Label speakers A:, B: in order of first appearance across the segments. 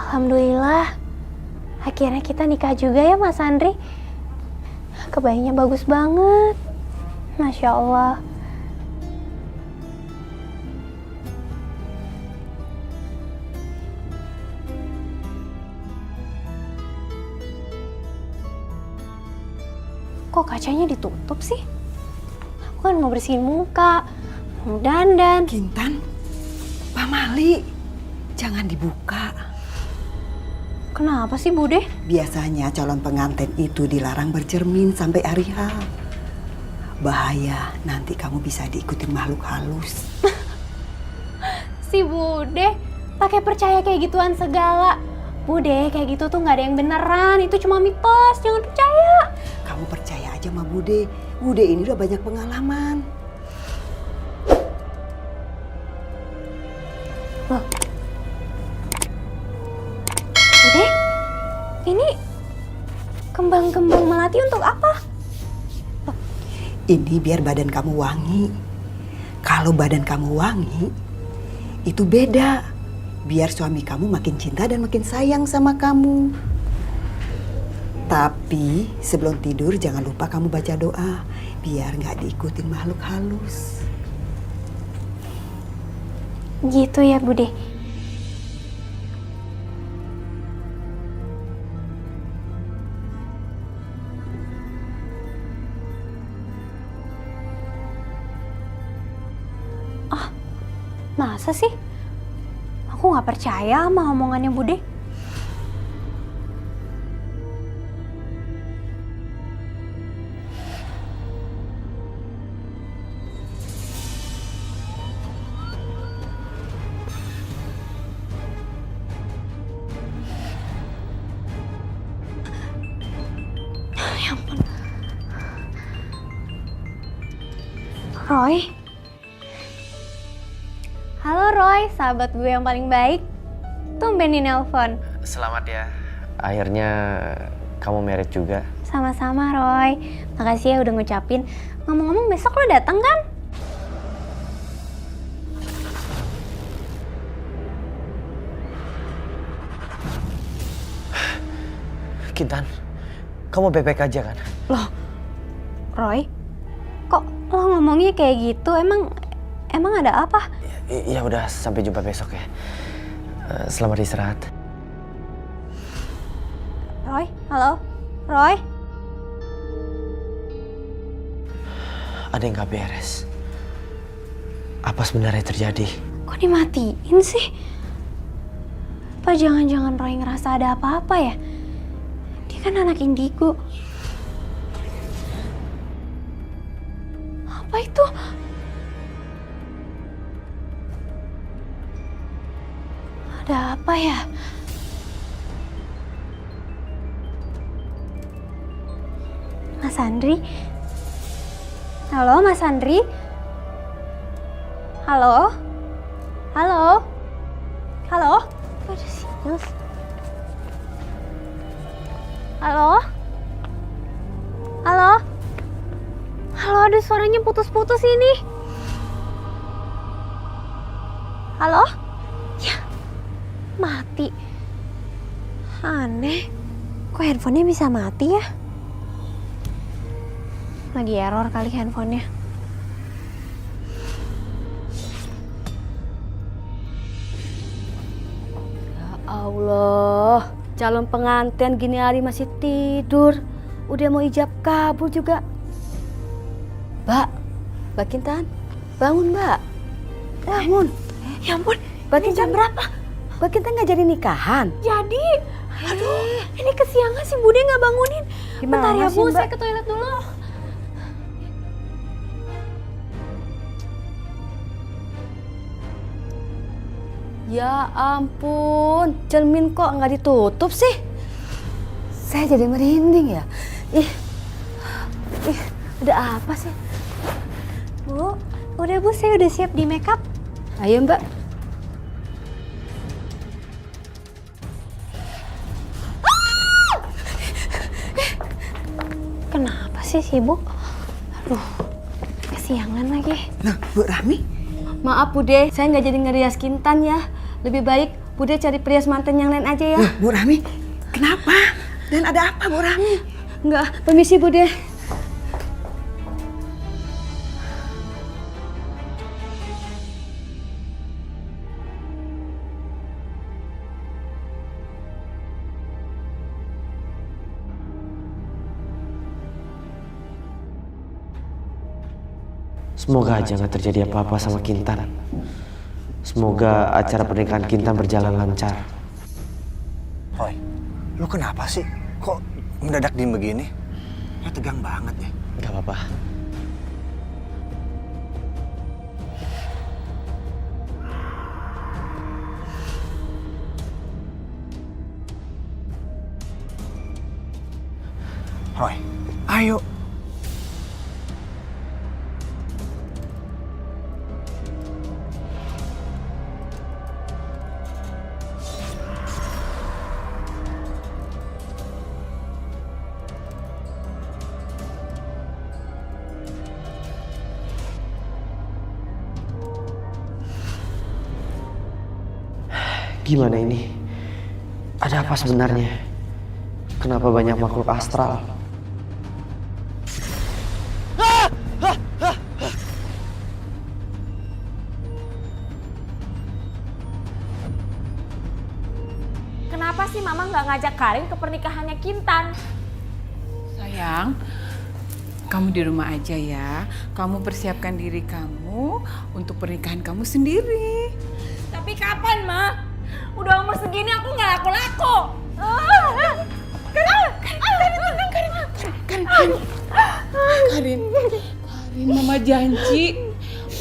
A: Alhamdulillah, akhirnya kita nikah juga ya Mas Andri. Kebayanya bagus banget, Masya Allah. Kok kacanya ditutup sih? Aku kan mau bersihin muka, mau dandan.
B: Kintan, Pak Mali, jangan dibuka.
A: Kenapa sih Bude?
B: Biasanya calon pengantin itu dilarang bercermin sampai hari H. Bahaya, nanti kamu bisa diikuti makhluk halus.
A: Si Bude pakai percaya kayak gituan segala. Bude, kayak gitu tuh nggak ada yang beneran, itu cuma mitos, jangan percaya.
B: Kamu percaya aja sama Bude. Bude ini udah banyak pengalaman.
A: Loh. Bude, ini kembang-kembang melati untuk apa? Loh.
B: Ini biar badan kamu wangi. Kalau badan kamu wangi, itu beda. Biar suami kamu makin cinta dan makin sayang sama kamu. Tapi sebelum tidur jangan lupa kamu baca doa. Biar gak diikutin makhluk halus.
A: Gitu ya Bude. Ah, masa sih? Aku gak percaya sama omongannya Bude. Ya ampun. Roy? Halo Roy, sahabat gue yang paling baik. Tumben di nelpon.
C: Selamat ya, akhirnya kamu married juga.
A: Sama-sama Roy, makasih ya udah ngucapin. Ngomong-ngomong besok lo datang kan?
C: Kintan, kamu baik-baik aja kan?
A: Loh, Roy, kok lo ngomongnya kayak gitu? Emang ada apa?
C: Ya udah, sampai jumpa besok ya. Selamat istirahat.
A: Roy, halo? Roy?
C: Ada yang gak beres. Apa sebenarnya terjadi?
A: Kok dimatiin sih? Apa jangan-jangan Roy ngerasa ada apa-apa ya? Dia kan anak indigo. Apa itu? Ada apa ya? Mas Andri? Halo Mas Andri? Halo? Halo? Halo? Kok ada sinyal? Halo? Halo? Halo, ada suaranya putus-putus ini. Halo? Ya, mati. Aneh, kok handphonenya bisa mati ya? Lagi error kali handphonenya.
D: Ya Allah, calon pengantin gini hari masih tidur. Udah mau ijab kabul juga. Mbak Kintan, bangun Mbak. Bangun.
A: Ya ampun,
D: Mbak
A: ini
D: Kintan
A: jam berapa?
D: Mbak Kintan nggak jadi nikahan?
A: Jadi, aduh, ini kesiangan sih Bude nggak bangunin.
D: Gimana
A: Bentar ya
D: sih,
A: Bu,
D: Mbak?
A: saya ke toilet dulu.
D: Ya ampun, cermin kok nggak ditutup sih? Saya jadi merinding ya. Ih, ada apa sih?
A: Bu, udah Bu, saya udah siap di make up.
D: Ayo Mbak.
A: Kenapa sih sibuk? Aduh, kesiangan lagi.
B: Nah, Bu Rahmi,
D: Maaf Bude, saya nggak jadi ngerias Kintan ya. Lebih baik Bude cari perias manten yang lain aja ya.
B: Bu Rami, kenapa? Dan ada apa Bu Rami?
D: Enggak, permisi Bude.
C: Semoga aja nggak terjadi apa-apa sama Kintan. Semoga acara pernikahan Kintan berjalan lancar.
E: Roy, lu kenapa sih? Kok mendadak diem begini? Ya tegang banget ya.
C: Gak apa-apa.
E: Roy, ayo.
C: Gimana ini? Ada apa sebenarnya? Kenapa banyak makhluk astral?
F: Kenapa sih Mama nggak ngajak Karin ke pernikahannya Kintan?
G: Sayang, kamu di rumah aja ya. Kamu persiapkan diri kamu untuk pernikahan kamu sendiri.
F: Tapi kapan, Ma? Udah umur segini aku nggak laku-laku.
G: Karin, Mama janji,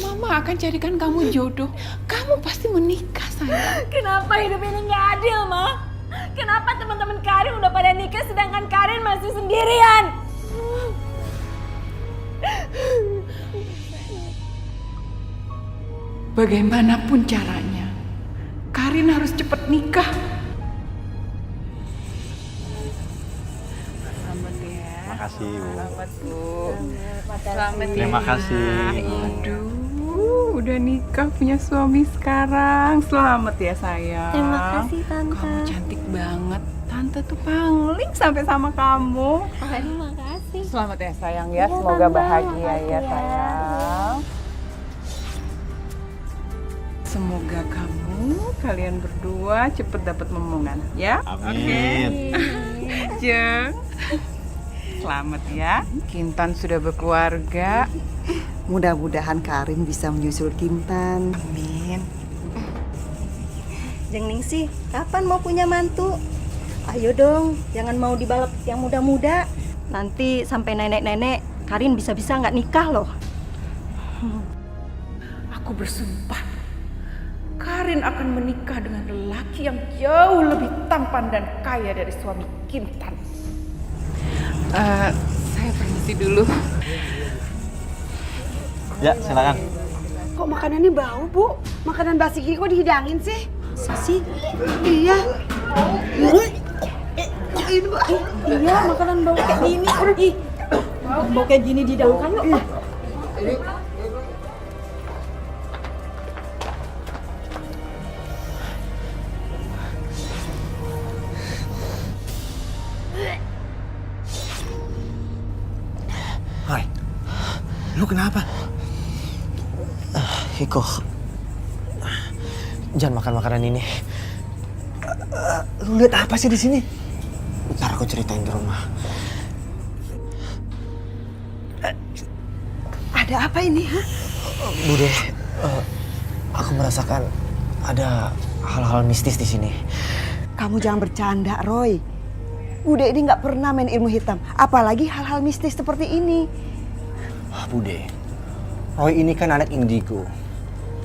G: Mama akan carikan kamu jodoh. Kamu pasti menikah, sayang.
F: Kenapa hidup ini nggak adil, Ma? Kenapa teman-teman Karin udah pada nikah sedangkan Karin masih sendirian?
G: Bagaimanapun caranya, Karin harus cepat nikah. Selamat ya.
E: Makasih, Bu.
G: Selamat, Bu. Selamat ya.
E: Terima kasih.
G: Aduh, udah nikah punya suami sekarang. Selamat ya sayang.
A: Terima kasih, Tante.
G: Kamu cantik banget. Tante tuh pangling sampai sama kamu.
A: Terima kasih.
G: Selamat ya sayang ya.
A: Iya,
G: Semoga
A: Tante.
G: bahagia
A: Makasih
G: ya
A: ya.
G: sayang. Semoga kalian berdua cepet dapat momongan ya.
E: Amin.
G: Jeng. Selamat ya. Kintan sudah berkeluarga.
B: Mudah-mudahan Karin bisa menyusul Kintan.
G: Amin.
H: Jeng Ningsih, kapan mau punya mantu? Ayo dong, jangan mau dibalap yang muda-muda. Nanti sampai nenek-nenek, Karin bisa-bisa nggak nikah loh.
G: Aku bersumpah, Karin akan menikah dengan lelaki yang jauh lebih tampan dan kaya dari suami Kintan. Saya permisi dulu.
E: Ya, silakan.
I: Kok makanannya bau, Bu? Makanan basi gini kok dihidangin sih?
H: Sisi,
I: Iya. Iya, makanan bau kayak gini. Ih, bau kayak gini dihidangkan yuk.
E: Roy, lu kenapa?
C: Hiko, jangan makan makanan ini.
E: Lu lihat apa sih di sini?
C: Ntar aku ceritain di rumah.
B: Ada apa ini?
C: Bude, aku merasakan ada hal-hal mistis di sini.
B: Kamu jangan bercanda, Roy. Bude ini nggak pernah main ilmu hitam, apalagi hal-hal mistis seperti ini.
E: Bude, Roy ini kan anak indigo.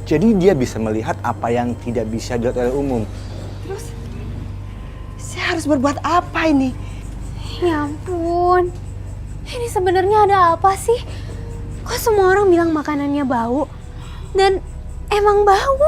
E: Jadi dia bisa melihat apa yang tidak bisa dilihat oleh umum.
B: Terus, saya harus berbuat apa ini?
A: Ya ampun. Ini sebenarnya ada apa sih? Kok semua orang bilang makanannya bau? Dan emang bau.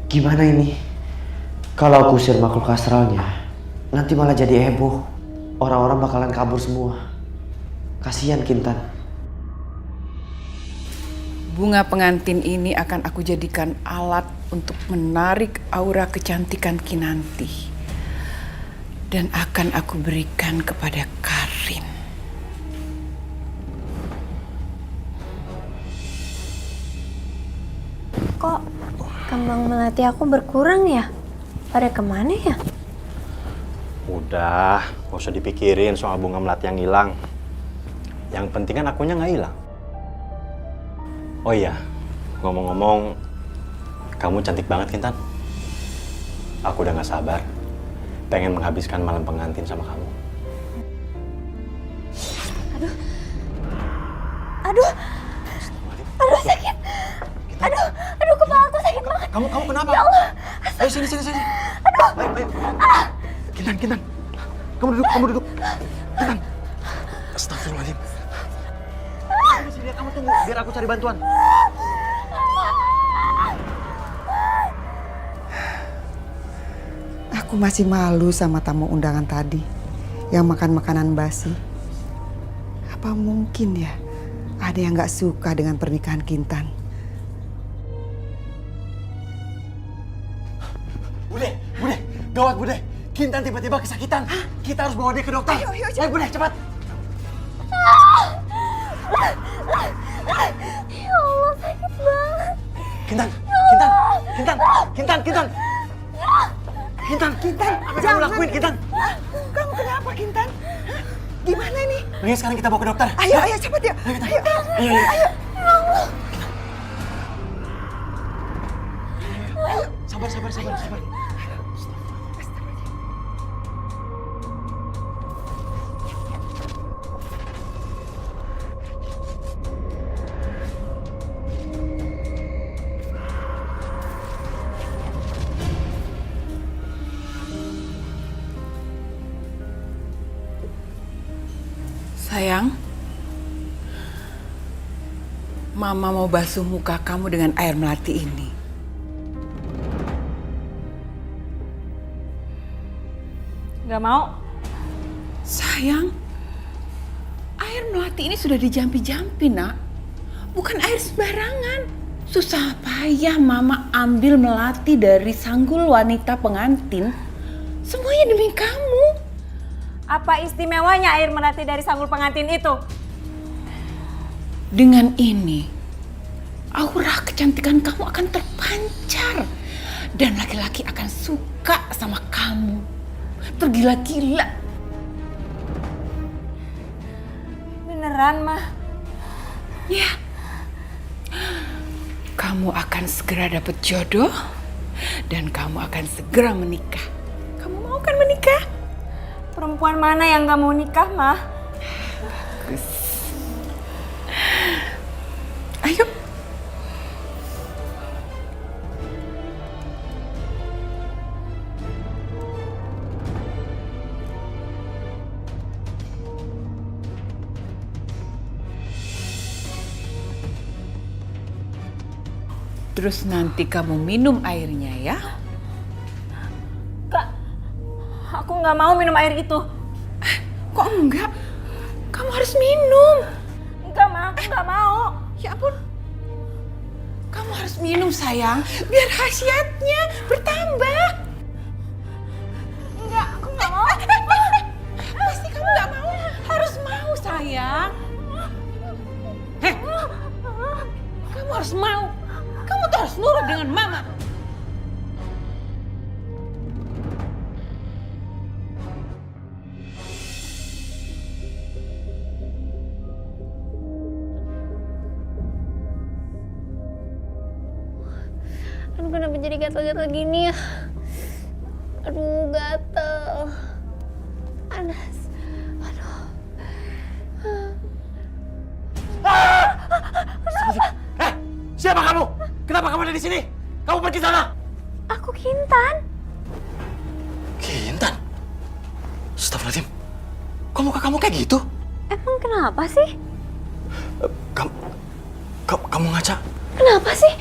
C: Gimana ini? Kalau aku usir makhluk astralnya, nanti malah jadi heboh. Orang-orang bakalan kabur semua. Kasihan Kintan.
G: Bunga pengantin ini akan aku jadikan alat untuk menarik aura kecantikan Kinanti. Dan akan aku berikan kepada Karin.
A: Kok kembang melati aku berkurang ya? Pada kemana ya?
E: Udah, gak usah dipikirin soal bunga melati yang hilang. Yang penting kan akunya nggak hilang. Oh iya, ngomong-ngomong, kamu cantik banget, Kintan. Aku udah gak sabar, pengen menghabiskan malam pengantin sama kamu.
A: Aduh sakit. Aduh kepala aku sakit banget.
E: Kamu kenapa?
A: Ya Allah.
E: Ayo sini.
A: Aduh.
E: Ayo. Kintan. Kamu duduk. Kintan. Astagfirullahaladzim. Sini, kamu tunggu, biar aku cari bantuan.
B: Aku masih malu sama tamu undangan tadi yang makan makanan basi. Apa mungkin ya ada yang gak suka dengan pernikahan Kintan?
E: Bude, gawat Bude. Kintan tiba-tiba kesakitan. Kita harus bawa dia ke dokter. Ayo, Bude, cepat.
A: Ya Allah, sakit banget.
E: Kintan. Apa yang kamu lakuin, Kintan?
B: Kamu kenapa, Kintan? Gimana ini?
E: Mending sekarang kita bawa ke dokter.
B: Ayo cepat ya.
E: Ayo. Sabar.
G: Sayang, Mama mau basuh muka kamu dengan air melati ini.
F: Gak mau.
G: Sayang, air melati ini sudah dijampi-jampi, Nak. Bukan air sembarangan. Susah payah Mama ambil melati dari sanggul wanita pengantin. Semuanya demi kamu.
F: Apa istimewanya air melati dari sanggul pengantin itu?
G: Dengan ini, aura kecantikan kamu akan terpancar. Dan laki-laki akan suka sama kamu. Tergila-gila.
F: Beneran, Mah?
G: Ya. Kamu akan segera dapat jodoh. Dan kamu akan segera menikah. Kamu mau kan menikah?
F: Perempuan mana yang gak mau nikah, Mah?
G: Bagus. Ayo. Terus nanti kamu minum airnya ya.
F: Kak, aku gak mau minum air itu.
G: Kok enggak? Kamu harus minum.
F: Enggak, Mah, aku gak mau.
G: Ya ampun. Kamu harus minum sayang, biar khasiatnya bertambah.
F: Enggak, aku gak mau.
G: Pasti kamu gak mau. Harus mau sayang. Kamu harus mau. Kamu tuh harus nurut dengan Mama.
A: Aduh, kenapa jadi gatal-gatal gini ya? Aduh, gatal. Panas. Aduh.
E: Siapa kamu? Kenapa kamu ada di sini? Kamu pergi sana.
A: Aku Kintan.
E: Kintan? Astagfirullahaladzim. Kok muka kamu kayak gitu?
A: Emang kenapa sih?
E: Kamu ngaca?
A: Kenapa sih?